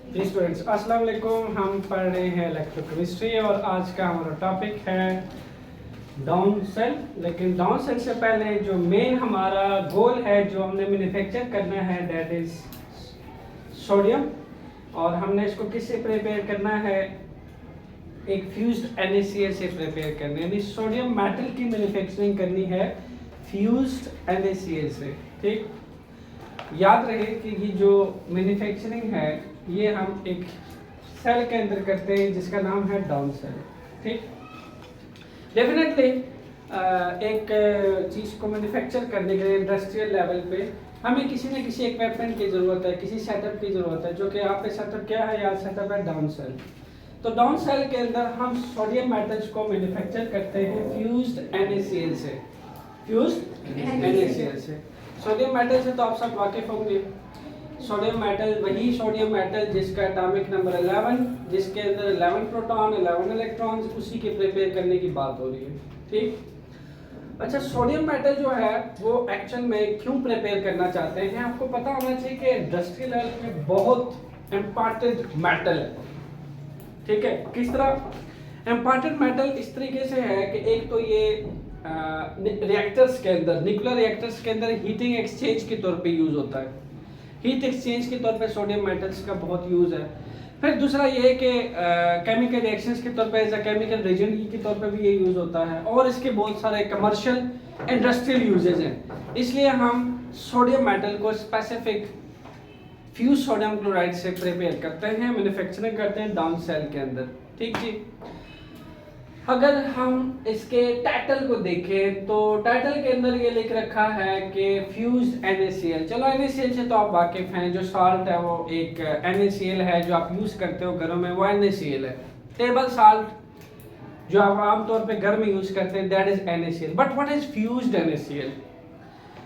जी students, अस्सलाम वालेकुम। हम पढ़ रहे हैं इलेक्ट्रोकेमिस्ट्री और आज का हमारा टॉपिक है डाउन सेल। लेकिन डाउन सेल से पहले जो मेन हमारा गोल है, जो हमने मैन्युफैक्चर करना है, दैट इज सोडियम। और हमने इसको किससे प्रिपेयर करना है? एक फ्यूज्ड NaCl से प्रिपेयर करना है, यानी सोडियम मेटल की मैन्युफैक्चरिंग करनी है फ्यूज्ड NaCl से। ठीक, याद रहे कि ये जो मैन्युफैक्चरिंग है ये हम एक सेल के अंदर करते हैं जिसका नाम है डाउन सेल। ठीक, डेफिनेटली एक चीज़ को मैन्युफैक्चर करने के लिए इंडस्ट्रियल लेवल पे हमें किसी न किसी इक्विपमेंट की ज़रूरत है, किसी सेटअप की ज़रूरत है, जो कि यहाँ पे सेटअप क्या है? यार सेटअप है डाउन सेल। तो डाउन सेल के अंदर हम सोडियम मेटल्स को मैन्युफैक्चर करते हैं फ्यूज्ड NaCl से। फ्यूज्ड NaCl से सोडियम मेटल से तो आप सब वाकिफ होंगे। सोडियम मेटल वही सोडियम मेटल जिसका एटॉमिक नंबर 11, जिसके अंदर 11 प्रोटॉन 11 इलेक्ट्रॉन्स, उसी के प्रिपेयर करने की बात हो रही है। ठीक, अच्छा, सोडियम मेटल जो है वो एक्चुअल में क्यों प्रिपेयर करना चाहते हैं? आपको पता होना चाहिए कि इंडस्ट्रियल लेवल पे बहुत इम्पॉर्टेंट मेटल है। ठीक है, किस तरह इम्पॉर्टेंट मेटल? इस तरीके से है कि एक तो ये रिएक्टर्स के अंदर, न्यूक्लियर रिएक्टर्स के अंदर हीटिंग एक्सचेंज के तौर पे यूज होता है। हीट एक्सचेंज के तौर पे सोडियम मेटल्स का बहुत यूज है। फिर दूसरा ये है कि केमिकल रिएक्शंस के तौर पे एज अ केमिकल रेजेंट के तौर पे भी ये यूज होता है, और इसके बहुत सारे कमर्शियल इंडस्ट्रियल यूजेज हैं। इसलिए हम सोडियम मेटल को स्पेसिफिक फ्यूज सोडियम क्लोराइड से प्रिपेयर करते हैं, मैन्युफैक्चरिंग करते हैं डाउन सेल के अंदर। ठीक जी, अगर हम इसके टाइटल को देखें तो टाइटल के अंदर ये लिख रखा है कि फ्यूज्ड NaCl। चलो, NaCl से तो आप वाकिफ हैं, जो साल्ट है वो एक NaCl है जो आप यूज करते हो घरों में, वो NaCl है। टेबल साल्ट जो आप आमतौर पे घर में यूज करते हैं, that is NaCl। But what is fused NaCl?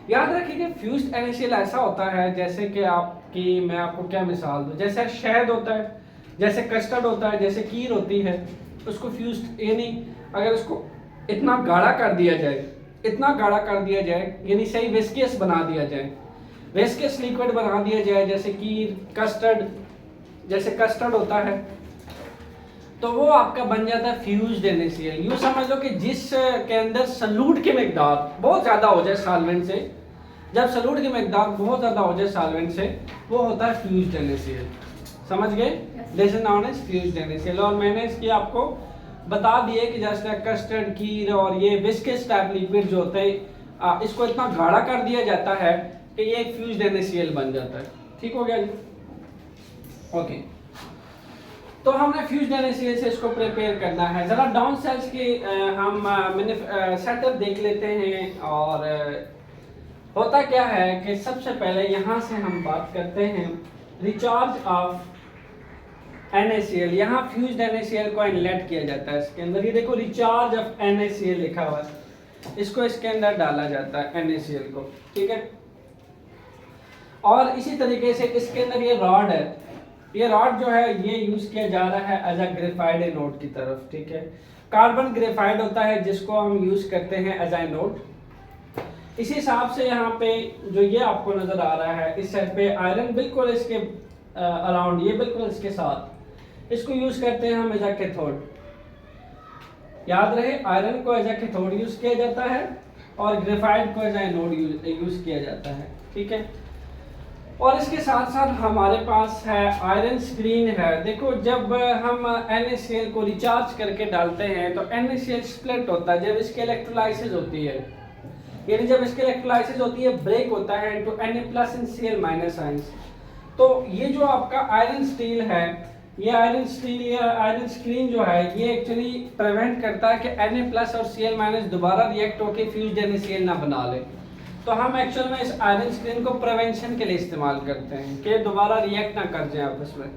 याद रखिए कि फ्यूज्ड NaCl ऐसा होता है जैसे कि मैं आपको क्या मिसाल दूं, जैसे शहद होता है, जैसे कस्टर्ड होता है, जैसे खीर होती है, उसको फ्यूज्ड, यानी अगर उसको इतना गाढ़ा कर दिया जाए, इतना गाढ़ा कर दिया जाए, यानी सही विस्कियस बना दिया जाए, विस्कियस लिक्विड बना दिया जाए, जैसे खीर, कस्टर्ड, जैसे कस्टर्ड होता है, तो वो आपका बन जाता है फ्यूज्ड NaCl। यूँ समझ लो कि जिस के अंदर सल्यूट की मिकदार बहुत ज़्यादा हो जाए सॉल्वेंट से, जब सल्यूट की मिकदार बहुत ज़्यादा हो जाए सॉल्वेंट से, वो होता है फ्यूज्ड NaCl। समझ गए? This is known as fused NaCl। और मैंने इसकी आपको बता दिए कि जैसे कस्टर्ड, खीर और ये बिस्किट टाइप लिक्विड जो होते हैं, इसको इतना गाढ़ा कर दिया जाता है कि ये एक फ्यूज्ड NaCl बन जाता है। ठीक हो गया जी? ओके, तो हमने फ्यूज्ड NaCl से इसको प्रिपेयर करना है। ज़रा डाउन सेल्स की हम सेटअप देख लेते हैं। और होता क्या है कि सबसे पहले यहाँ से हम बात करते हैं रिचार्ज ऑफ NaCl। यहाँ फ्यूज्ड NaCl को इनलेट किया जाता है इसके अंदर। ये देखो, रिचार्ज ऑफ NaCl लिखा हुआ है, इसको इसके अंदर डाला जाता है NaCl को। ठीक है, और इसी तरीके से इसके अंदर ये रॉड है, ये रॉड जो है ये यूज किया जा रहा है एज अ ग्रेफाइड एनोड की तरफ। ठीक है, कार्बन ग्रेफाइड होता है जिसको हम यूज करते हैं एज अ एनोड। इसी हिसाब से यहाँ पे जो ये आपको नजर आ रहा है, इस साइड पे आयरन बिल्कुल इसके अराउंड, ये बिल्कुल इसके साथ, इसको यूज करते हैं हम एज अ कैथोड। याद रहे, आयरन को एज अ कैथोड यूज किया जाता है और ग्रेफाइट को एज अ एनोड यूज किया जाता है। ठीक है, और इसके साथ साथ हमारे पास है आयरन स्क्रीन है। देखो, जब हम NaCl को रिचार्ज करके डालते हैं तो NaCl स्प्लिट होता है जब इसकी इलेक्ट्रोलाइसिस होती है, यानी जब इसकी इलेक्ट्रोलाइसिस होती है, ब्रेक होता है into Na+ and Cl- ions. तो ये जो आपका आयरन स्टील है, ये आयरन स्टील या आयरन स्क्रीन जो है, ये एक्चुअली प्रिवेंट करता है कि Na+ और Cl- दोबारा रिएक्ट होकर फ्यूज्ड NaCl ना बना ले। तो हम एक्चुअल में इस आयरन स्क्रीन को प्रिवेंशन के लिए इस्तेमाल करते हैं कि दोबारा रिएक्ट ना कर जाए आपस में।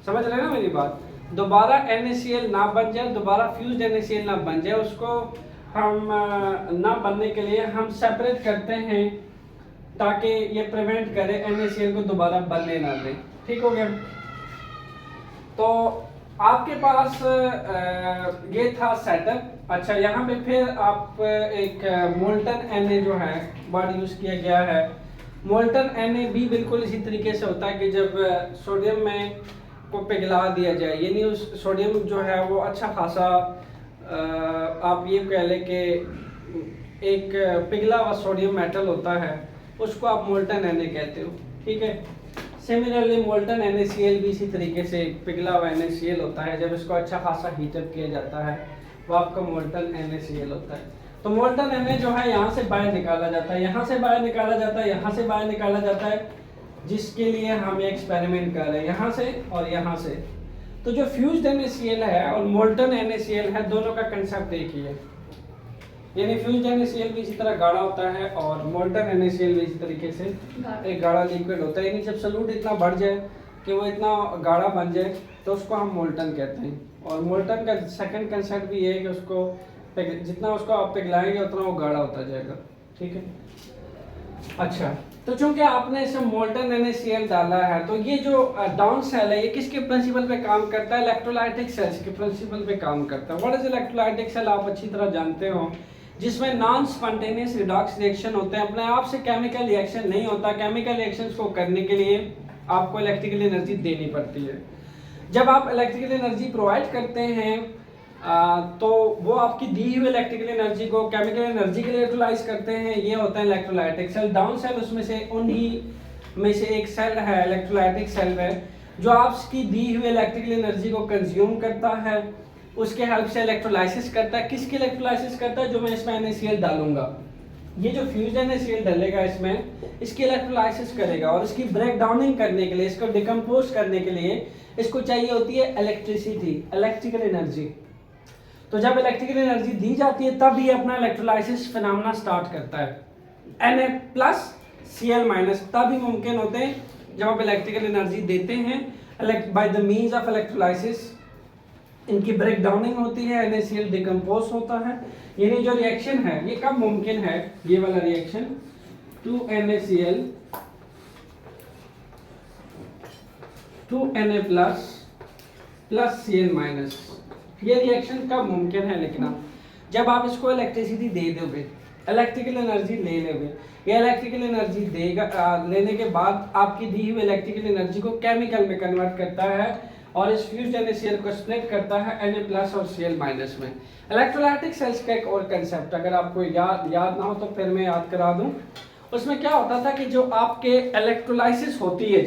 समझ रहे ना मेरी बात? दोबारा NaCl ना बन जाए, दोबारा फ्यूज्ड NaCl ना बन जाए, उसको हम ना बनने के लिए हम सेपरेट करते हैं ताकि ये प्रिवेंट करे NaCl को दोबारा बनने ना दे। ठीक हो गया? तो आपके पास ये था सेटअप। अच्छा, यहाँ पे फिर आप एक मोल्टन Na जो है वर्ड यूज किया गया है। मोल्टन Na भी बिल्कुल इसी तरीके से होता है कि जब सोडियम में को पिघला दिया जाए, यानी उस सोडियम जो है वो अच्छा खासा आप ये कह लें कि एक पिघला हुआ सोडियम मेटल होता है, उसको आप मोल्टन Na कहते हो, ठीक है। सिमिलरली मोल्टन NaCl भी इसी तरीके से पिघला हुआ NaCl होता है, जब इसको अच्छा खासा हीटअप किया जाता है वो आपका मोल्टन NaCl होता है। तो मोल्टन Na जो है यहाँ से बाहर निकाला जाता है, यहाँ से बाहर निकाला जाता है, यहाँ से बाहर निकाला जाता है, जिसके लिए हम ये एक्सपेरिमेंट कर रहे हैं, यहाँ से और यहाँ से। तो जो फ्यूज्ड NaCl है और मोल्टन NaCl है, दोनों का कंसेप्ट एक ही है, यानी फ्यूज्ड NaCl भी इसी तरह गाढ़ा होता है और मोल्टन NaCl भी इसी तरीके से एक गाढ़ा लिक्विड होता है। यानी जब सॉल्यूट इतना बढ़ जाए कि वो इतना गाढ़ा बन जाए तो उसको हम मोल्टन कहते हैं। और मोल्टन का सेकंड कंसेप्ट भी ये है कि उसको जितना उसको आप पिघलाएंगे उतना वो गाढ़ा होता जाएगा, ठीक है। अच्छा, तो चूंकि आपने इसमें मोल्टन NaCl डाला है, तो ये जो डाउन सेल है ये किसके प्रिंसिपल पे काम करता है? इलेक्ट्रोलाइटिक सेल्स के प्रिंसिपल पे काम करता है। What is electrolytic cell? आप अच्छी तरह जानते हो, जिसमें नॉन स्पॉन्टेनियस रिडॉक्स रिएक्शन होते हैं, अपने आप से केमिकल रिएक्शन नहीं होता। केमिकल रिएक्शंस को करने के लिए आपको इलेक्ट्रिकल एनर्जी देनी पड़ती है। जब आप इलेक्ट्रिकल एनर्जी प्रोवाइड करते हैं तो वो आपकी दी हुई इलेक्ट्रिकल एनर्जी को केमिकल एनर्जी के लिए यूटिलाइज करते हैं, ये होता है इलेक्ट्रोलाइटिक सेल। डाउन सेल उसमें से उन्हीं में से एक सेल है, इलेक्ट्रोलाइटिक सेल है, जो आपकी दी हुई इलेक्ट्रिकल एनर्जी को कंज्यूम करता है, उसके हेल्प से इलेक्ट्रोलाइसिस करता है। किसकी इलेक्ट्रोलाइसिस करता है? जो मैं इसमें NaCl डालूंगा, ये जो फ्यूज्ड NaCl डलेगा इसमें, इसकी इलेक्ट्रोलाइसिस करेगा और इसकी ब्रेक डाउनिंग करने के लिए, इसको डिकम्पोज करने के लिए इसको चाहिए होती है इलेक्ट्रिसिटी, इलेक्ट्रिकल एनर्जी। तो जब इलेक्ट्रिकल एनर्जी दी जाती है तब ये अपना इलेक्ट्रोलाइसिस फिनोमेना स्टार्ट करता है। Na+Cl- तब ही मुमकिन होते हैं जब आप इलेक्ट्रिकल एनर्जी देते हैं by the means of electrolysis. इनकी ब्रेक डाउनिंग होती है, NaCl डिकम्पोज होता है। यानी जो रिएक्शन है ये कब मुमकिन है? ये वाला रिएक्शन 2NaCl 2Na+Cl-, ये रिएक्शन कब मुमकिन है? लेकिन आप जब आप इसको इलेक्ट्रिसिटी दे दोगे, इलेक्ट्रिकल एनर्जी ले लोगे, या इलेक्ट्रिकल एनर्जी लेने के बाद आपकी दी हुई इलेक्ट्रिकल एनर्जी को केमिकल में कन्वर्ट करता है और इस फ्यूज्ड NaCl को स्प्लिट करता है Na+ और Cl- में। इलेक्ट्रोलाइटिक सेल्स का एक और कंसेप्ट अगर आपको याद ना हो तो फिर मैं याद करा दूं। उसमें क्या होता था कि जो आपके इलेक्ट्रोलाइसिस होती है,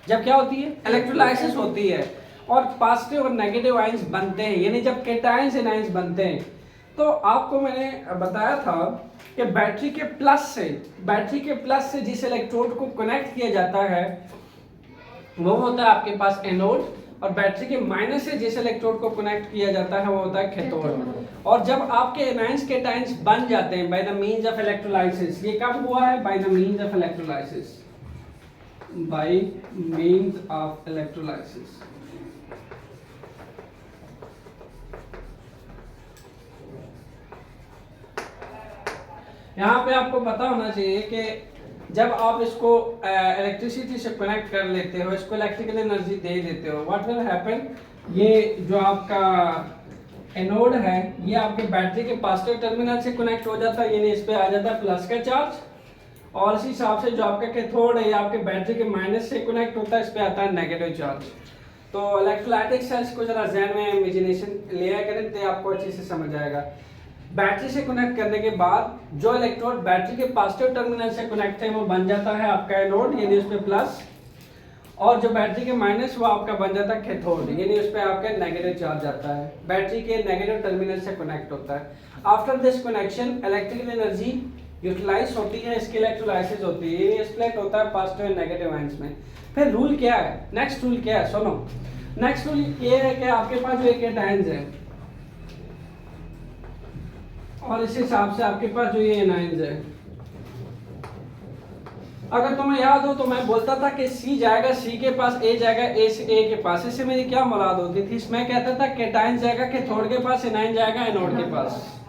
जब क्या होती है? इलेक्ट्रोलाइसिस होती है और पॉजिटिव और नेगेटिव आयंस बनते हैं, यानी जब कैटायंस एनायंस बनते हैं, तो आपको मैंने बताया था कि बैटरी के प्लस से जिस इलेक्ट्रोड को कनेक्ट किया जाता है वो होता है आपके पास एनोड, और बैटरी के माइनस से जिस इलेक्ट्रोड को कनेक्ट किया जाता है वो होता है कैथोड। और जब आपके एनायंस कैटायंस बन जाते हैं by the means of electrolysis, ये कब हुआ है? By the means of electrolysis, by means of electrolysis. यहाँ पे आपको पता होना चाहिए कि जब आप इसको इलेक्ट्रिसिटी से कनेक्ट कर लेते हो, इसको इलेक्ट्रिकल एनर्जी दे देते हो, व्हाट विल हैपन? ये जो आपका एनोड है ये आपके बैटरी के पॉजिटिव टर्मिनल से कनेक्ट हो जाता है, यानी इस पे आ जाता है प्लस का चार्ज, और इसी हिसाब से जो आपका कैथोड है ये आपके बैटरी के माइनस से कनेक्ट होता है, इस पे आता है नेगेटिव चार्ज। तो इलेक्ट्रोलाइटिक सेल्स को जरा ज़हन में इमेजिनेशन लिया करें तो आपको अच्छे से समझ आएगा। बैटरी से कनेक्ट करने के बाद जो इलेक्ट्रोड बैटरी के पॉजिटिव टर्मिनल से कनेक्ट है वो बन जाता है आपका एनोड, यानी उस पे प्लस, और जो बैटरी के माइनस वो आपका बन जाता है कैथोड, यानी उस पे आपका नेगेटिव चार्ज आता है, बैटरी के नेगेटिव टर्मिनल से कनेक्ट होता है। After this connection electrical energy utilise होती है, इसकी इलेक्ट्रोलाइसिस होती है, ये स्प्लिट होता है पॉजिटिव एंड नेगेटिव आयंस में। फिर रूल क्या है? नेक्स्ट रूल क्या है? सुनो, नेक्स्ट रूल ये है कि आपके पास जो एक आयंस है और इस हिसाब से आपके पास जो ये एनायंस है, अगर तुम्हें याद हो तो मैं बोलता था कि C जाएगा C के पास, A जाएगा A से A के पास। इससे मेरी क्या मुराद होती थी? मैं कहता था कैटायन जाएगा कैथोड के पास, एनायन जाएगा एनोड के पास।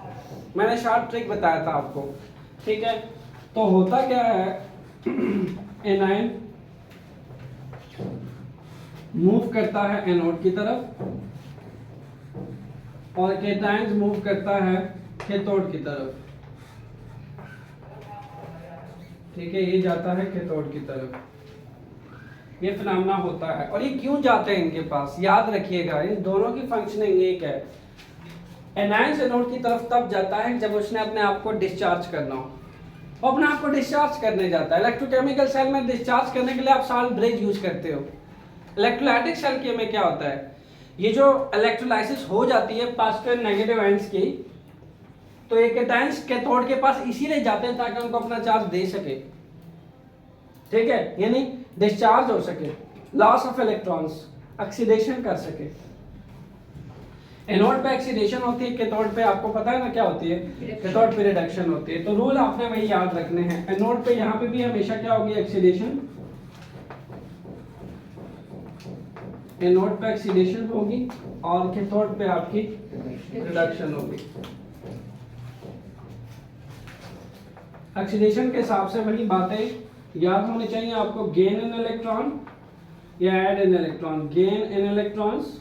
मैंने शॉर्ट ट्रिक बताया था आपको, ठीक है। तो होता क्या है, एनायन मूव करता है एनोड की तरफ और कैटायन मूव करता है कैथोड की तरफ, ठीक है। ये जाता है कैथोड की तरफ, ये फिनोमेना होता है। और ये क्यों जाते हैं इनके पास, याद रखिएगा इन दोनों की फंक्शनिंग एक है। एनायंस एनोड की तरफ तब जाता है जब उसने अपने आप को डिस्चार्ज करना हो, वो अपने आप को डिस्चार्ज करने जाता है। इलेक्ट्रोकेमिकल सेल में डिस्चार्ज करने के लिए आप साल्ट ब्रिज यूज करते हो। इलेक्ट्रोलाइटिक सेल के में क्या होता है, ये जो इलेक्ट्रोलाइसिस हो जाती है पॉजिटिव नेगेटिव आयंस की, तो ये कैटायंस कैथोड के पास इसीलिए जाते हैं ताकि उनको अपना चार्ज दे सके, ठीक है, यानी डिस्चार्ज हो सके, लॉस ऑफ इलेक्ट्रॉन्स, ऑक्सीडेशन कर सके। एनोड पे ऑक्सीडेशन होती है, कैथोड पे आपको पता है ना क्या होती है, कैथोड पे रिडक्शन होती है। तो रूल आपने वही याद रखने हैं। एनोड पे यहाँ पे भी हमेशा क्या होगी, ऑक्सीडेशन, एनोड पे ऑक्सीडेशन होगी और कैथोड पे आपकी रिडक्शन होगी। ऑक्सीडेशन के हिसाब से वही बातें याद होनी चाहिए आपको, गेन इन इलेक्ट्रॉन या add in electron. Gain in electrons,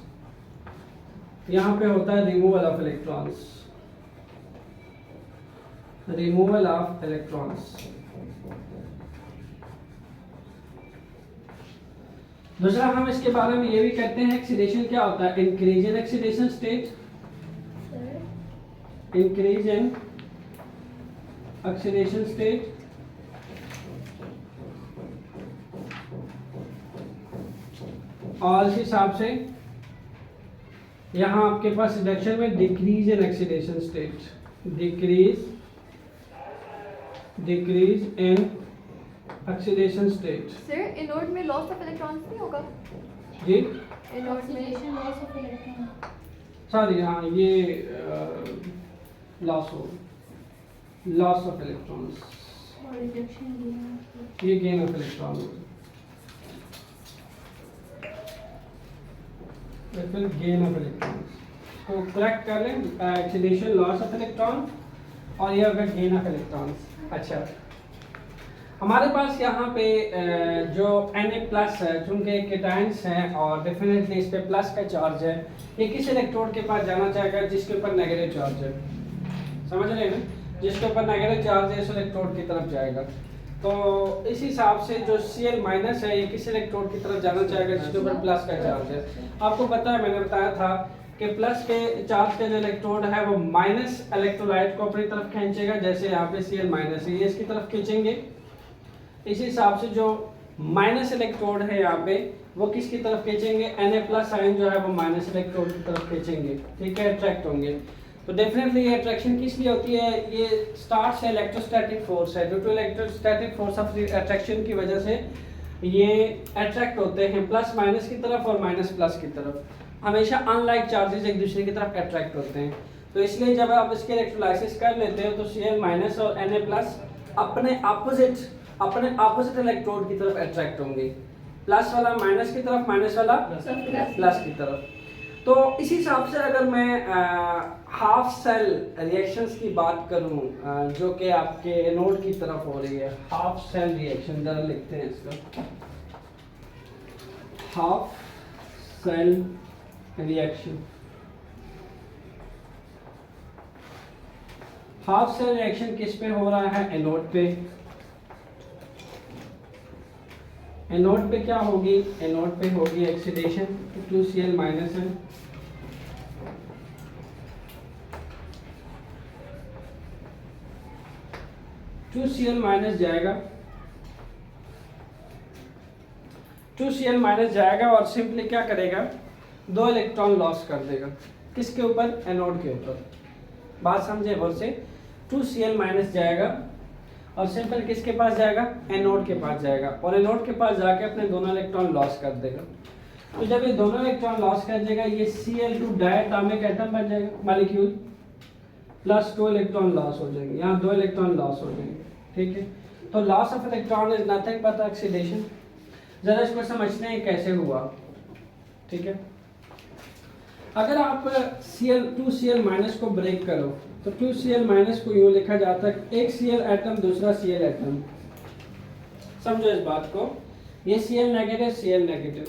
यहां पे होता है removal of electrons, removal of electrons. दूसरा हम इसके बारे में ये भी कहते हैं, ऑक्सीडेशन क्या होता है, increase in oxidation state, increase in oxidation state, और इस हिसाब से यहां आपके पास रिडक्शन में decrease in oxidation state, decrease in oxidation state. Sir anode में लॉस ऑफ इलेक्ट्रॉन्स नहीं होगा? जी एनोड में लॉस ऑफ इलेक्ट्रॉन, सॉरी, हाँ ये लॉस हो, लॉस ऑफ इलेक्ट्रॉन्स, और रिडक्शन ये गेन ऑफ इलेक्ट्रॉन होगा, फिर गेन ऑफ इलेक्ट्रॉन्स को करेक्ट कर लें, ऑक्सीडेशन लॉस ऑफ इलेक्ट्रॉन और ये होगा गेन ऑफ इलेक्ट्रॉन्स। अच्छा, हमारे पास यहाँ पे जो Na+ है, चूंकि कैटायंस हैं और डेफिनेटली इस पे प्लस का चार्ज है, ये किस इलेक्ट्रोड के पास जाना चाहेगा जिसके ऊपर नेगेटिव चार्ज है, समझ रहे हैं ना, जिसके ऊपर नेगेटिव चार्ज है इस इलेक्ट्रोड की तरफ जाएगा। तो इस हिसाब से जो Cl- है ये किस इलेक्ट्रोड की तरफ जाना चाहेगा जिसके ऊपर प्लस का चार्ज है। आपको पता है, मैंने बताया था कि प्लस के चार्ज का जो इलेक्ट्रोड है वो माइनस इलेक्ट्रोलाइट को अपनी तरफ खींचेगा, जैसे यहाँ पे Cl- है ये इसकी तरफ खींचेंगे। इसी हिसाब से जो माइनस इलेक्ट्रोड है यहाँ पे वो किसकी तरफ खींचेंगे, Na+ आयन जो है वो माइनस इलेक्ट्रोड की तरफ खींचेंगे, ठीक है, अट्रैक्ट होंगे। तो डेफिनेटली ये अट्रैक्शन किस लिए होती है, ये स्टार्ट से इलेक्ट्रोस्टैटिक फोर्स है, due to electrostatic force of attraction की वजह से ये अट्रैक्ट होते हैं प्लस माइनस की तरफ और माइनस प्लस की तरफ। हमेशा अनलाइक चार्जेस एक दूसरे की तरफ अट्रैक्ट होते हैं, तो इसलिए जब आप इसके इलेक्ट्रोलाइसिस कर लेते हो तो Cl- और Na+ अपने ऑपोजिट इलेक्ट्रोड की तरफ अट्रैक्ट होंगे, प्लस वाला माइनस की तरफ, माइनस वाला प्लस की तरफ। तो इस हिसाब से अगर मैं हाफ सेल रिएक्शंस की बात करूं जो कि आपके एनोड की तरफ हो रही है, हाफ सेल रिएक्शन जरा लिखते हैं इसका, half cell reaction. Half cell reaction किस पे हो रहा है, एनोड पे। एनोड पे क्या होगी, एनोड पे होगी ऑक्सीडेशन, 2Cl- है, -2Cl- जाएगा, 2Cl- जाएगा और सिंपली क्या करेगा, 2 इलेक्ट्रॉन लॉस कर देगा, किसके ऊपर, एनोड के ऊपर। बात समझे बोल से, 2Cl- जाएगा और सिंपल किसके पास जाएगा, एनोड के पास जाएगा, और एनोड के पास जाके अपने दोनों इलेक्ट्रॉन लॉस कर देगा। तो जब ये दोनों इलेक्ट्रॉन लॉस कर देगा, ये Cl2 डायटोमिक एटम बन जाएगा, मॉलिक्यूल, प्लस 2 इलेक्ट्रॉन लॉस हो जाएंगे, यहाँ 2 इलेक्ट्रॉन लॉस हो जाएंगे, ठीक है। तो loss of electron is nothing but oxidation. जरा इसको समझते हैं कैसे हुआ, ठीक है। अगर आप Cl2Cl- को ब्रेक करो तो 2Cl- को यूं लिखा जाता है, एक Cl एटम दूसरा Cl एटम, समझो इस बात को, ये Cl नेगेटिव, Cl नेगेटिव,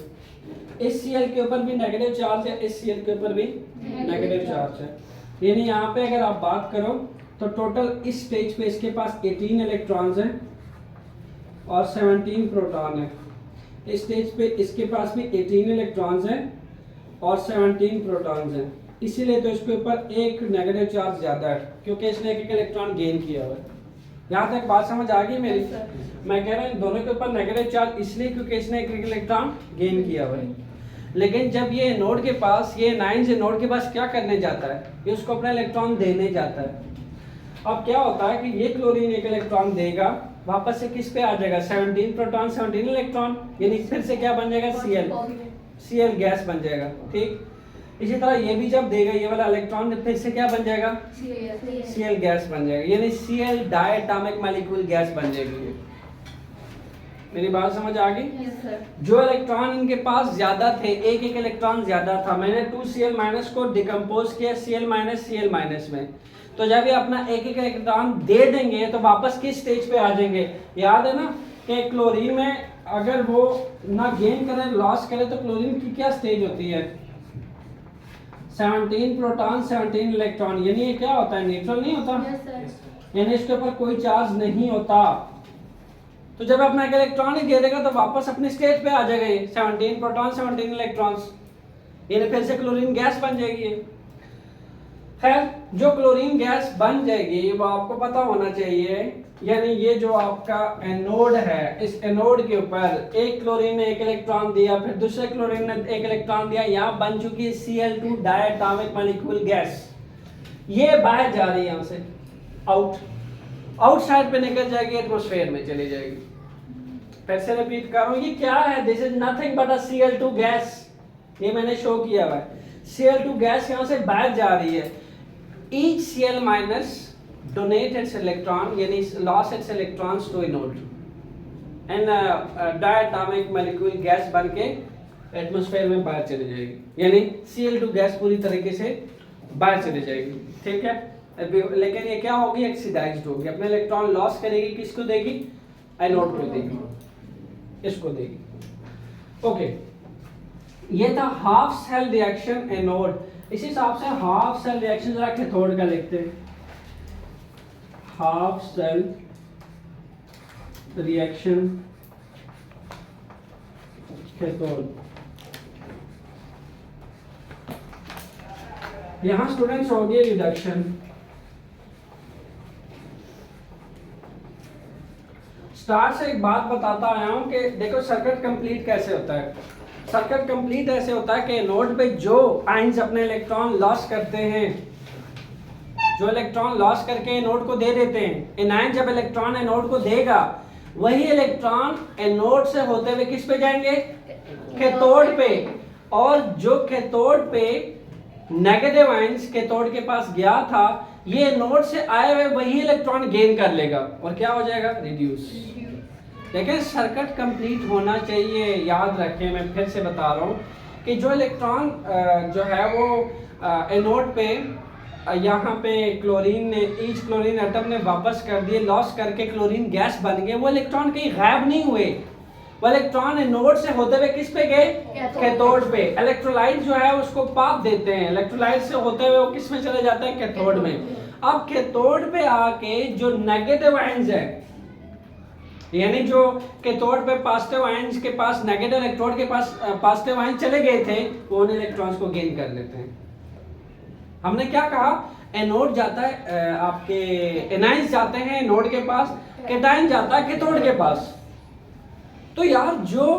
इस Cl के ऊपर भी नेगेटिव चार्ज है, इस Cl के ऊपर भी नेगेटिव चार्ज है। यानी यहाँ पे अगर आप बात करो तो टोटल इस स्टेज पे इसके पास 18 इलेक्ट्रॉन्स हैं और 17 प्रोटॉन है। इस स्टेज पे इसके पास भी 18 इलेक्ट्रॉन्स हैं और 17 प्रोटॉन्स हैं, इसीलिए तो इसके ऊपर एक नेगेटिव चार्ज ज्यादा है क्योंकि इसने एक इलेक्ट्रॉन गेन किया हुआ है। यहाँ तक बात समझ आ गई मेरी? मैं कह रहा हूँ दोनों के ऊपर नेगेटिव चार्ज इसलिए क्योंकि इसने एक इलेक्ट्रॉन गेन किया हुआ है। लेकिन जब ये एनोड के पास, ये एनायंस एनोड के पास क्या करने जाता है, ये उसको अपना इलेक्ट्रॉन देने जाता है। अब क्या होता है कि ये क्लोरीन एक इलेक्ट्रॉन देगा, वापस से किस पे आ जाएगा, 17 प्रोटॉन 17 इलेक्ट्रॉन, यानी फिर से क्या बन जाएगा, Cl गैस बन जाएगा। ठीक, इसी तरह ये भी जब देगा ये वाला इलेक्ट्रॉन, फिर से क्या बन जाएगा, Cl गैस बन जाएगा, यानी Cl डायटोमिक मॉलिक्यूल गैस बन जाएगी। मेरी बात समझ आ गई? Yes sir. जो इलेक्ट्रॉन इनके पास ज्यादा थे, एक एक इलेक्ट्रॉन ज्यादा था, मैंने 2Cl- को डिकम्पोज किया Cl- में, तो जब ये अपना एक एक इलेक्ट्रॉन दे देंगे तो वापस किस स्टेज पे आ जाएंगे, याद है ना कि क्लोरीन में अगर वो ना गेन करे लॉस करे तो क्लोरीन की क्या स्टेज होती है, 17 प्रोटॉन 17 इलेक्ट्रॉन, यानी ये क्या होता है, न्यूट्रल नहीं होता, यस सर। यानी इसके ऊपर कोई चार्ज नहीं होता। तो जब अपना एक इलेक्ट्रॉन ही दे देगा तो वापस अपने स्टेज पे आ जाएगा ये 17 प्रोटॉन 17 इलेक्ट्रॉन्स, यानी फिर से क्लोरीन गैस बन जाएगी। खैर, जो क्लोरीन गैस बन जाएगी वो आपको पता होना चाहिए, यानी ये जो आपका एनोड है, इस एनोड के ऊपर एक क्लोरीन ने एक इलेक्ट्रॉन दिया, फिर दूसरे क्लोरीन ने एक इलेक्ट्रॉन दिया, यहाँ बन चुकी है Cl2 डायटोमिक मॉलिक्यूल गैस। ये बाहर जा रही है यहाँ से, आउटसाइड पे निकल जाएगी, एटमॉस्फेयर में चली जाएगी। फिर से रिपीट कर रहा हूँ, ये क्या है, this is nothing but a Cl2 gas, ये मैंने शो किया हुआ है। Cl2 गैस यहाँ से बाहर जा रही है, each Cl- donate its electron, यानी lost its electrons to anode, and diatomic molecule gas बन के एटमॉस्फेयर में बाहर चली जाएगी, यानी Cl2 गैस पूरी तरीके से बाहर चली जाएगी। ठीक है, लेकिन ये क्या होगी, ऑक्सीडाइज्ड होगी, अपने इलेक्ट्रॉन लॉस करेगी, किसको देगी, एनोड को देगी, इसको देगी। ओके, ये था हाफ सेल रिएक्शन एनोड। इसी हिसाब से हाफ सेल रिएक्शन जरा कैथोड का लिखते हैं, हाफ सेल रिएक्शन कैथोड। यहां स्टूडेंट्स हो गए रिडक्शन। स्टार्ट से एक बात बताता आया हूं कि देखो सर्किट कंप्लीट कैसे होता है। सर्किट कंप्लीट ऐसे होता है कि नोड पे जो आयंस अपने इलेक्ट्रॉन लॉस करते हैं, जो इलेक्ट्रॉन लॉस करके एनोड को दे देते हैं, एनायन जब इलेक्ट्रॉन एनोड को देगा, वही इलेक्ट्रॉन एनोड से होते हुए किस पे जाएंगे, कैथोड पे, और जो कैथोड पे नेगेटिव आयंस कैथोड के पास गया था, ये एनोड से आए हुए वही इलेक्ट्रॉन गेन कर लेगा और क्या हो जाएगा, रिड्यूस। लेकिन सर्किट कंप्लीट होना चाहिए, याद रखें, मैं फिर से बता रहा हूँ कि जो इलेक्ट्रॉन जो है वो एनोड पे यहाँ पे क्लोरीन ने, ईच क्लोरीन एटम ने वापस कर दिए, लॉस करके क्लोरीन गैस बन गए, वो इलेक्ट्रॉन कहीं गायब नहीं हुए, वो इलेक्ट्रॉन एनोड से होते हुए किस पे गए, कैथोड पे। इलेक्ट्रोलाइट जो है उसको पाप देते हैं, इलेक्ट्रोलाइट से होते हुए वो किस में चले जाते हैं, कैथोड में। अब कैथोड पे आके जो नेगेटिव आयंस है, यानी जो कैथोड पे पॉजिटिव आयंस के पास नेगेटिव इलेक्ट्रोड के पास पॉजिटिव आयंस चले गए थे, वो उन इलेक्ट्रॉन्स को गेन कर लेते हैं। हमने क्या कहा, एनोड जाता है आपके एनायंस जाते हैं एनोड के पास, कैटायन जाता है कैथोड के पास। तो यार जो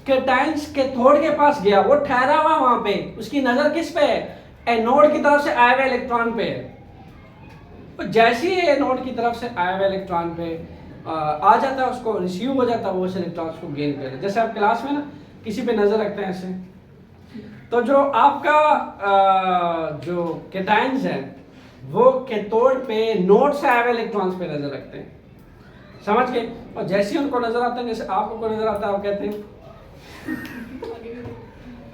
कैटायंस कैथोड के पास गया वो ठहरा हुआ वहां पे, उसकी नजर किस पे है, एनोड की तरफ से आए हुए इलेक्ट्रॉन पे है। तो जैसे ही एनोड की तरफ से आए हुए इलेक्ट्रॉन पे आ जाता है, उसको रिसीव हो जाता है, वो उस इलेक्ट्रॉन्स को गेन कर, जैसे आप क्लास में ना किसी पे नजर रखते हैं ऐसे, तो जो आपका जो कैटायंस है वो कैथोड पे नोड से आए हुए इलेक्ट्रॉन्स पे नजर रखते हैं, समझ गए। और जैसे ही उनको नजर आता है, जैसे आपको को नजर आता है, आप कहते हैं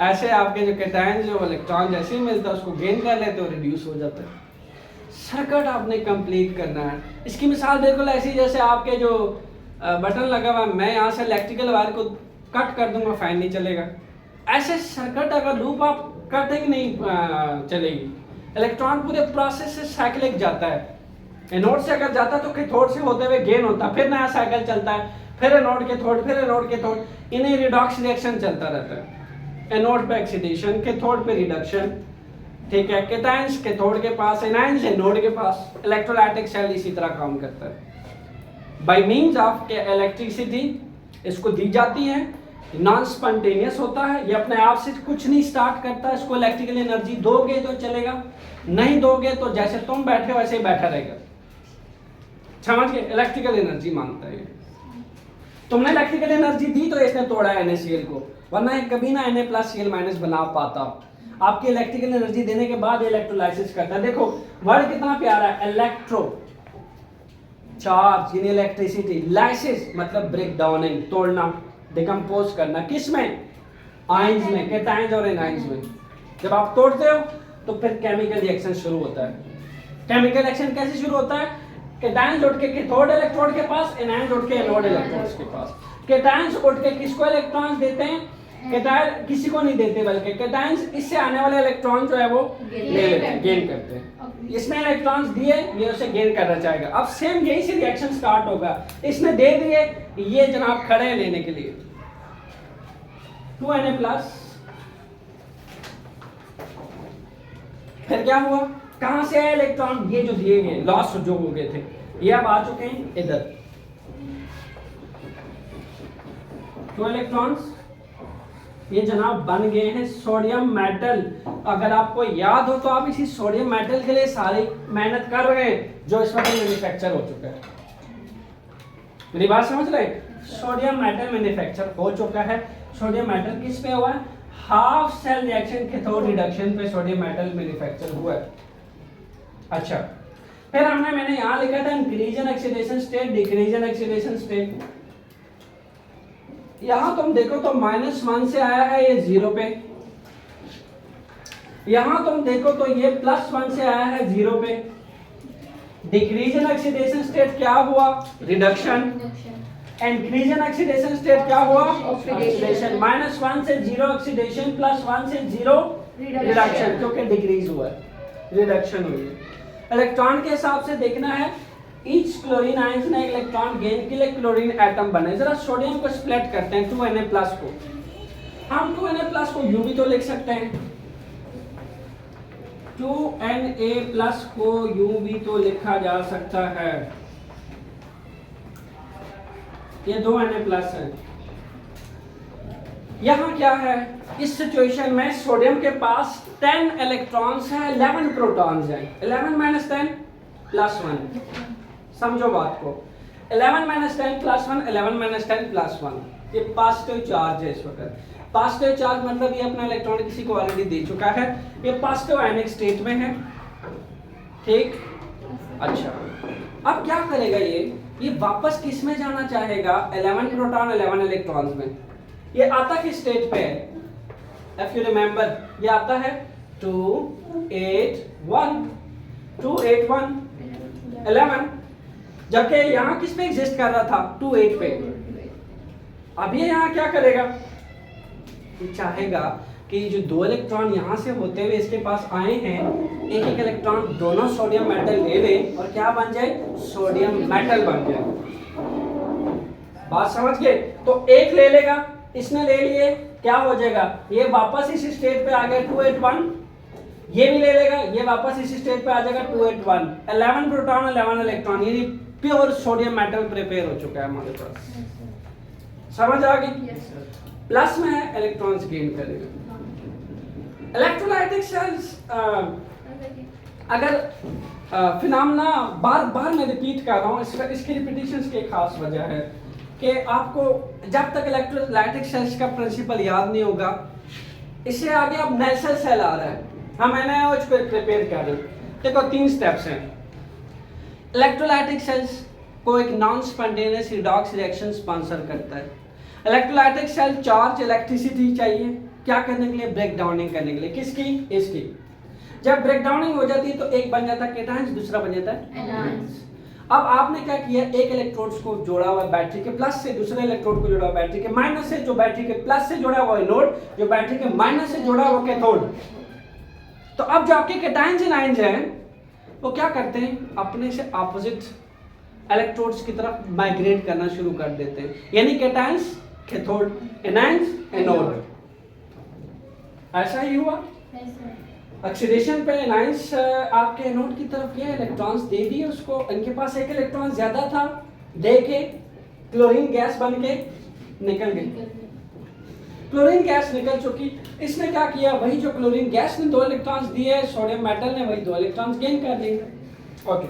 ऐसे आपके जो कैटायंस है वो इलेक्ट्रॉन जैसे ही मिलता है उसको गेन कर लेते हैं, रिड्यूस हो जाता है। सर्किट आपने कंप्लीट करना है। इसकी मिसाल बिल्कुल ऐसी जैसे आपके जो बटन लगा हुआ है, मैं यहाँ से इलेक्ट्रिकल वायर को कट कर दूंगा, फैन नहीं चलेगा। ऐसे सर्किट अगर लूप आप कटिंग नहीं चलेगी। इलेक्ट्रॉन पूरे प्रोसेस से साइक्लिक जाता है, एनोड से अगर जाता है तो कैथोड से होते हुए गेन होता है, फिर नया साइकिल चलता है, फिर एनोड कैथोड, फिर एनोड कैथोड। इन्हें रिडॉक्स रिएक्शन चलता रहता है। एनोड पे ऑक्सीडेशन, कैथोड पे रिडक्शन, ठीक है। कैटायंस कैथोड के पास, एनायंस एनोड के पास। इलेक्ट्रोलाइटिक सेल इसी तरह काम करता है। बाय मींस ऑफ इलेक्ट्रिसिटी इसको दी जाती है, नॉन स्पॉन्टेनियस होता है, ये अपने आप से कुछ नहीं स्टार्ट करता। इसको इलेक्ट्रिकल एनर्जी दोगे तो चलेगा, नहीं दोगे तो जैसे तुम बैठे वैसे ही बैठा रहेगा। समझ गए? इलेक्ट्रिकल एनर्जी मांगता है। तुमने इलेक्ट्रिकल एनर्जी दी तो इसने तोड़ा NaCl को, वरना ये कभी ना Na+Cl- बना पाता। आपकी इलेक्ट्रिकल एनर्जी देने के बाद इलेक्ट्रोलाइसिस करता है। देखो वर्ड कितना प्यारा है, इलेक्ट्रो चार्ज यानी इलेक्ट्रिसिटी, लाइसिस मतलब ब्रेक डाउनिंग, तोड़ना, डिकम्पोज करना। किस में? आयंस में, कैटायंस और एनायंस में। जब आप तोड़ते हो तो फिर केमिकल रिएक्शन शुरू होता है। केमिकल रिएक्शन कैसे शुरू होता है? कैटायंस उठ के कैथोड इलेक्ट्रोड के पास, एनायंस उठ के एनोड इलेक्ट्रोड्स के पास। कैटायंस उठ के किसको इलेक्ट्रॉन्स देते हैं? कैटायन किसी को नहीं देते, बल्कि कैटायंस इससे आने वाले इलेक्ट्रॉन जो है वो ले लेते हैं, गेन करते हैं। इसने इलेक्ट्रॉन्स दिए, ये उसे गेन करना चाहेगा। अब सेम यही से रिएक्शन स्टार्ट होगा। इसने दे दिए, ये जनाब खड़े हैं लेने के लिए 2Na+। फिर क्या हुआ? कहां से आए इलेक्ट्रॉन? ये जो दिए गए लॉस जो हो गए थे, ये अब आ चुके हैं इधर। 2 इलेक्ट्रॉन्स ये जनाब बन गए हैं सोडियम मेटल। अगर आपको याद हो तो आप इसी सोडियम मेटल के लिए सारी मेहनत कर रहे हैं, जो इस वक्त मैन्युफैक्चर हो चुका है। मेरी बात समझ रहे? सोडियम मेटल मैन्युफैक्चर हो चुका है। सोडियम मेटल किस पे हुआ है? Half cell reaction cathode reduction पे सोडियम मेटल मैन्युफैक्चर हुआ है। अच्छा, फिर मैंने यहां लिखा था increase in oxidation state, decrease in oxidation state. यहां तुम देखो तो -1 से आया है ये 0 पे, यहां तुम देखो तो ये +1 से आया है 0 पे। डिक्रीज इन ऑक्सीडेशन स्टेट क्या हुआ? Reduction. Increase in oxidation state क्या हुआ? ऑक्सीडेशन। -1 से 0 ऑक्सीडेशन, +1 से 0 रिडक्शन, क्योंकि डिक्रीज हुआ है, रिडक्शन हुई है। इलेक्ट्रॉन के हिसाब से देखना है, ईच क्लोरीन आयंस ने इलेक्ट्रॉन गेन के लिए क्लोरीन एटम बने। जरा सोडियम को स्प्लिट करते हैं 2Na+ को। हम 2Na+ को यू भी तो लिख सकते हैं, 2Na+ को यू भी तो लिखा जा सकता है। ये 2Na+ है। यहां क्या है? इस सिचुएशन में सोडियम के पास 10 इलेक्ट्रॉन्स हैं, 11 प्रोटॉन्स हैं। 11 - 10 +1। समझो बात को, 11 - 10 +1, 11 - 10 +1। ये पॉजिटिव चार्ज है इस वक्त। पॉजिटिव चार्ज मतलब ये अपना इलेक्ट्रॉन किसी को ऑलरेडी दे चुका है, ये पॉजिटिव आयनिक स्टेट में है। ठीक, अच्छा अब क्या करेगा ये वापस किस में जाना चाहेगा? 11 प्रोटॉन 11 इलेक्ट्रॉन्स में। ये आता किस स्टेट पे है? इफ यू रिमेंबर, ये आता है 281 281 11, जबकि यहां किस पे एग्जिस्ट कर रहा था? 28 पे। अब ये यहां क्या करेगा? ये चाहेगा कि जो 2 इलेक्ट्रॉन यहां से होते हुए इसके पास आए हैं, एक एक इलेक्ट्रॉन दोनों सोडियम मेटल ले ले और क्या बन जाए? सोडियम मेटल बन जाए। बात समझ गए? तो एक ले लेगा, इसने ले लिए, क्या हो जाएगा? ये वापस इस स्टेट पे आ गया 281, ये भी ले लेगा, ये वापस इस स्टेट पे आ जाएगा 281। 11 प्रोटॉन 11 इलेक्ट्रॉन, यानी प्योर सोडियम मेटल प्रिपेयर हो चुका है हमारे पास। समझ आ गई? प्लस में है, इलेक्ट्रॉन्स गेन करेगा। इलेक्ट्रोलाइटिक सेल्स अगर फिनोमेना बार बार मैं रिपीट कर रहा हूँ, इसकी रिपीटिशंस की एक खास वजह है कि आपको जब तक इलेक्ट्रोलाइटिक सेल्स का प्रिंसिपल याद नहीं होगा, इससे आगे अब नेचुरल सेल आ रहा है, हम NaOH को प्रिपेयर कर रहे हैं। देखो 3 स्टेप्स हैं। इलेक्ट्रोलाइटिक सेल्स को एक non spontaneous redox reaction sponsor करता है। इलेक्ट्रोलाइटिक सेल चार्ज इलेक्ट्रिसिटी चाहिए, क्या करने के लिए? ब्रेक डाउनिंग करने के लिए। किसकी? इसकी। जब ब्रेक डाउनिंग हो जाती है तो एक बन जाता है कैटायंस, दूसरा बन जाता है एनायंस। अब आपने क्या किया? एक इलेक्ट्रोड्स को जोड़ा हुआ बैटरी के प्लस से, दूसरे इलेक्ट्रोड को जोड़ा हुआ बैटरी के माइनस से, जो बैटरी के प्लस से जुड़ा हुआ एनोड, जो बैटरी के माइनस से जुड़ा हुआ कैथोड। तो अब जो आपके कैटायंस एनायंस हैं वो क्या करते हैं? अपने से ऑपोजिट इलेक्ट्रोड्स की तरफ माइग्रेट करना शुरू कर देते हैं, यानी कैटायंस कैथोड, एनायंस, एनोड। ऐसा ही हुआ। ऑक्सीडेशन पे एनायंस आपके एनोड की तरफ गया, इलेक्ट्रॉन्स दे दिए उसको, इनके पास एक इलेक्ट्रॉन ज्यादा था, दे के क्लोरीन गैस बन के निकल गई। क्लोरीन गैस निकल चुकी, इसने क्या किया, वही जो क्लोरीन गैस ने 2 इलेक्ट्रॉन्स दिए, सोडियम मेटल ने वही 2 इलेक्ट्रॉन्स गेन कर लिए। ओके,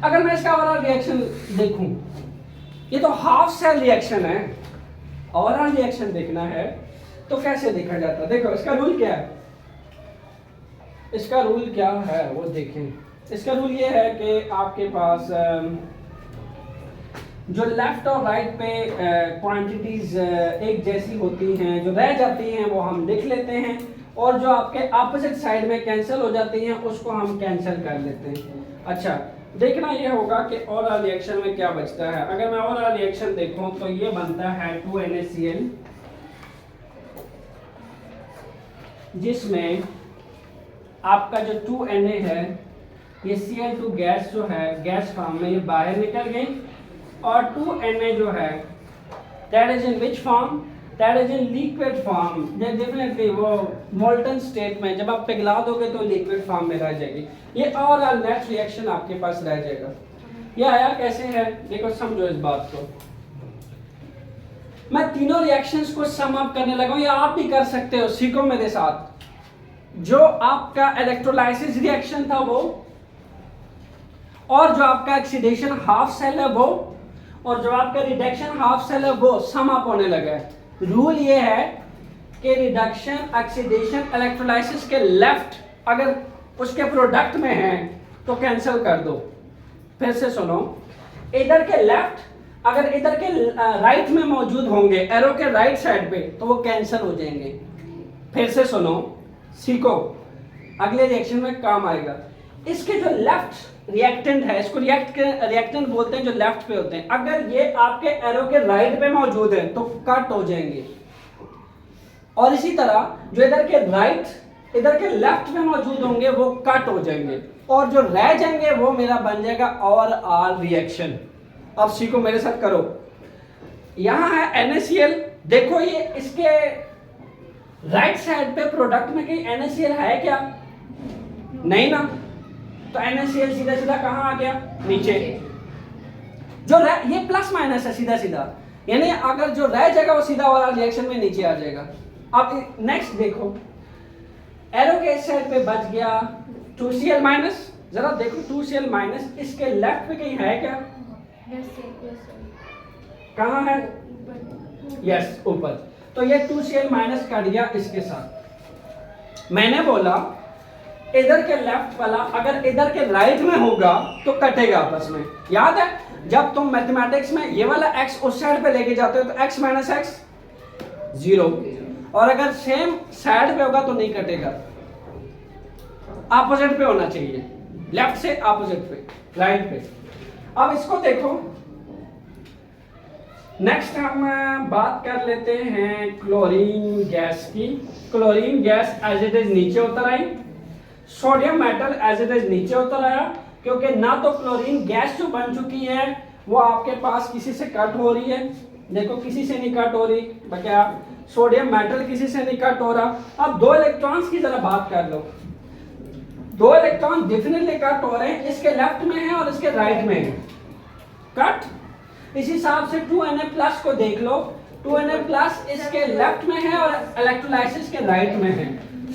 अगर मैं इसका ओवरऑल रिएक्शन देखूं, ये तो हाफ सेल रिएक्शन है, ओवरऑल रिएक्शन देखना है तो कैसे देखा जाता है? देखो इसका रूल क्या है, इसका रूल क्या है वो देखें। इसका रूल ये है कि आपके पास जो लेफ्ट और राइट पे क्वांटिटीज एक जैसी होती हैं, जो रह जाती हैं वो हम लिख लेते हैं, और जो आपके अपोजिट साइड में कैंसिल हो जाती हैं उसको हम कैंसिल कर लेते हैं। अच्छा, देखना ये होगा कि ओवरऑल रिएक्शन में क्या बचता है। अगर मैं ओवरऑल रिएक्शन देखूं तो ये बनता है 2NaCl, जिसमें आपका जो 2Na है, ये Cl2 गैस जो है गैस फॉर्म में ये बाहर निकल गई, और 2Na जो है that is in which form, that is in liquid form. Definitely वो मोल्टन स्टेट में जब आप पिघला दोगे तो लिक्विड फॉर्म में रह जाएगी। ये ओवरऑल नेट रिएक्शन आपके पास रह जाएगा। ये आया कैसे है, देखो समझो इस बात को। मैं तीनों रिएक्शंस को सम अप करने लगा हूं, या आप भी कर सकते हो, सीखो मेरे साथ। जो आपका इलेक्ट्रोलाइसिस रिएक्शन था वो, और जो आपका ऑक्सीडेशन हाफ सेल है वो, और जो आपका रिडक्शन हाफ सेल है वो सम अप होने लगा है। रूल ये है कि रिडक्शन, ऑक्सीडेशन, इलेक्ट्रोलाइसिस के लेफ्ट अगर उसके प्रोडक्ट में है तो कैंसिल कर दो। फिर से सुनो, इधर के लेफ्ट अगर इधर के राइट में मौजूद होंगे, एरो के राइट साइड पे, तो वो कैंसिल हो जाएंगे। फिर से सुनो, सीखो, अगले रिएक्शन में काम आएगा। इसके जो लेफ्ट रिएक्टेंट है, इसको रिएक्टेंट बोलते हैं जो लेफ्ट पे होते हैं, अगर ये आपके एरो के राइट पे मौजूद है तो कट हो जाएंगे, और इसी तरह जो इधर के राइट इधर के लेफ्ट में मौजूद होंगे वो कट हो जाएंगे, और जो रह जाएंगे वो मेरा बन जाएगा ओवरऑल रिएक्शन। अब सीखो मेरे साथ, करो। यहां है NaCl, देखो ये इसके राइट साइड पे प्रोडक्ट में कहीं NaCl है क्या? नहीं ना, तो NaCl सीधा सीधा कहां आ गया? नीचे। जो ये प्लस माइनस है सीधा सीधा, यानी अगर जो रह जाएगा वो सीधा वाला रिएक्शन में नीचे आ जाएगा। अब नेक्स्ट देखो, एरो के इस साइड पे बच गया 2Cl माइनस। जरा देखो 2Cl माइनस इसके लेफ्ट पे कहीं है क्या? कहां है? यस, ऊपर। तो ये 2Cl माइनस कट गया इसके साथ। मैंने बोला इधर के लेफ्ट वाला अगर इधर के राइट में होगा तो कटेगा आपस में। याद है जब तुम मैथमेटिक्स में ये वाला x उस साइड पे लेके जाते हो तो x माइनस एक्स 0, और अगर सेम साइड पे होगा तो नहीं कटेगा, ऑपोजिट पे होना चाहिए, लेफ्ट से ऑपोजिट पे, राइट पे। अब इसको देखो, नेक्स्ट हम बात कर लेते हैं क्लोरीन गैस की। Chlorine gas as it is नीचे उतर आई, sodium metal as it is नीचे उतर आया, क्योंकि ना तो क्लोरीन गैस जो बन चुकी है वो आपके पास किसी से कट हो रही है, देखो किसी से नहीं कट हो रही, क्या सोडियम मेटल किसी से नहीं कट हो रहा। अब 2 इलेक्ट्रॉन्स की जरा बात कर लो, 2 इलेक्ट्रॉन डेफिनेटली कट हो रहे हैं, इसके लेफ्ट में है और इसके राइट में है कट। इस हिसाब से 2Na प्लस को देख लो, 2Na प्लस इसके लेफ्ट में है और इलेक्ट्रोलाइसिस के राइट में है।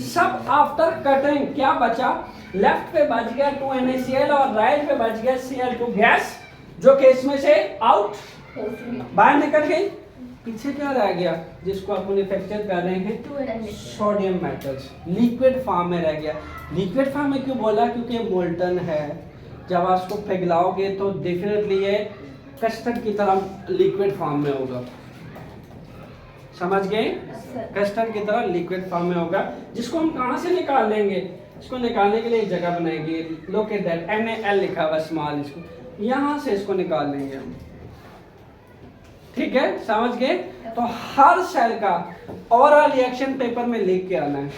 सब आफ्टर कटिंग क्या बचा? लेफ्ट पे बच गया 2NaCl और राइट पे बच गया Cl2 गैस, जो कि इसमें से आउट बाहर निकल गई। पीछे क्या रह गया जिसको आप मैन्युफैक्चर कर रहे हैं? सोडियम मेटल्स, लिक्विड फॉर्म में रह गया। लिक्विड फॉर्म में क्यों बोला? क्योंकि मोल्टन है, जब आप इसको पिघलाओगे तो डेफिनेटली ये कस्टर्ड की तरह लिक्विड फॉर्म में होगा। समझ गए? कस्टर्ड की तरह लिक्विड फॉर्म में होगा, जिसको हम कहां से निकाल लेंगे? इसको निकालने के लिए एक जगह बनाएंगे, लुक एट दैट, NaL लिखा हुआ स्मॉल, इसको यहां से इसको निकाल लेंगे हम। ठीक है, समझ गए? तो हर सेल का ओवरऑल रिएक्शन पेपर में लिख के आना है,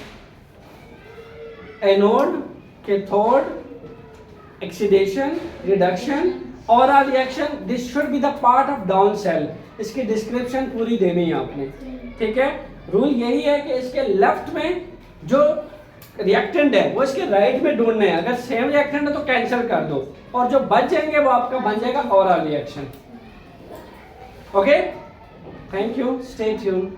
anode, cathode, oxidation, reduction, overall reaction, this should be the part of down cell. इसकी डिस्क्रिप्शन पूरी देनी है आपने, ठीक है। रूल यही है कि इसके लेफ्ट में जो रिएक्टेंट है वो इसके राइट में ढूंढना है। अगर सेम रिएक्टेंट है तो कैंसिल कर दो, और जो बच जाएंगे वो आपका बन जाएगा overall reaction. Okay, thank you, stay tune.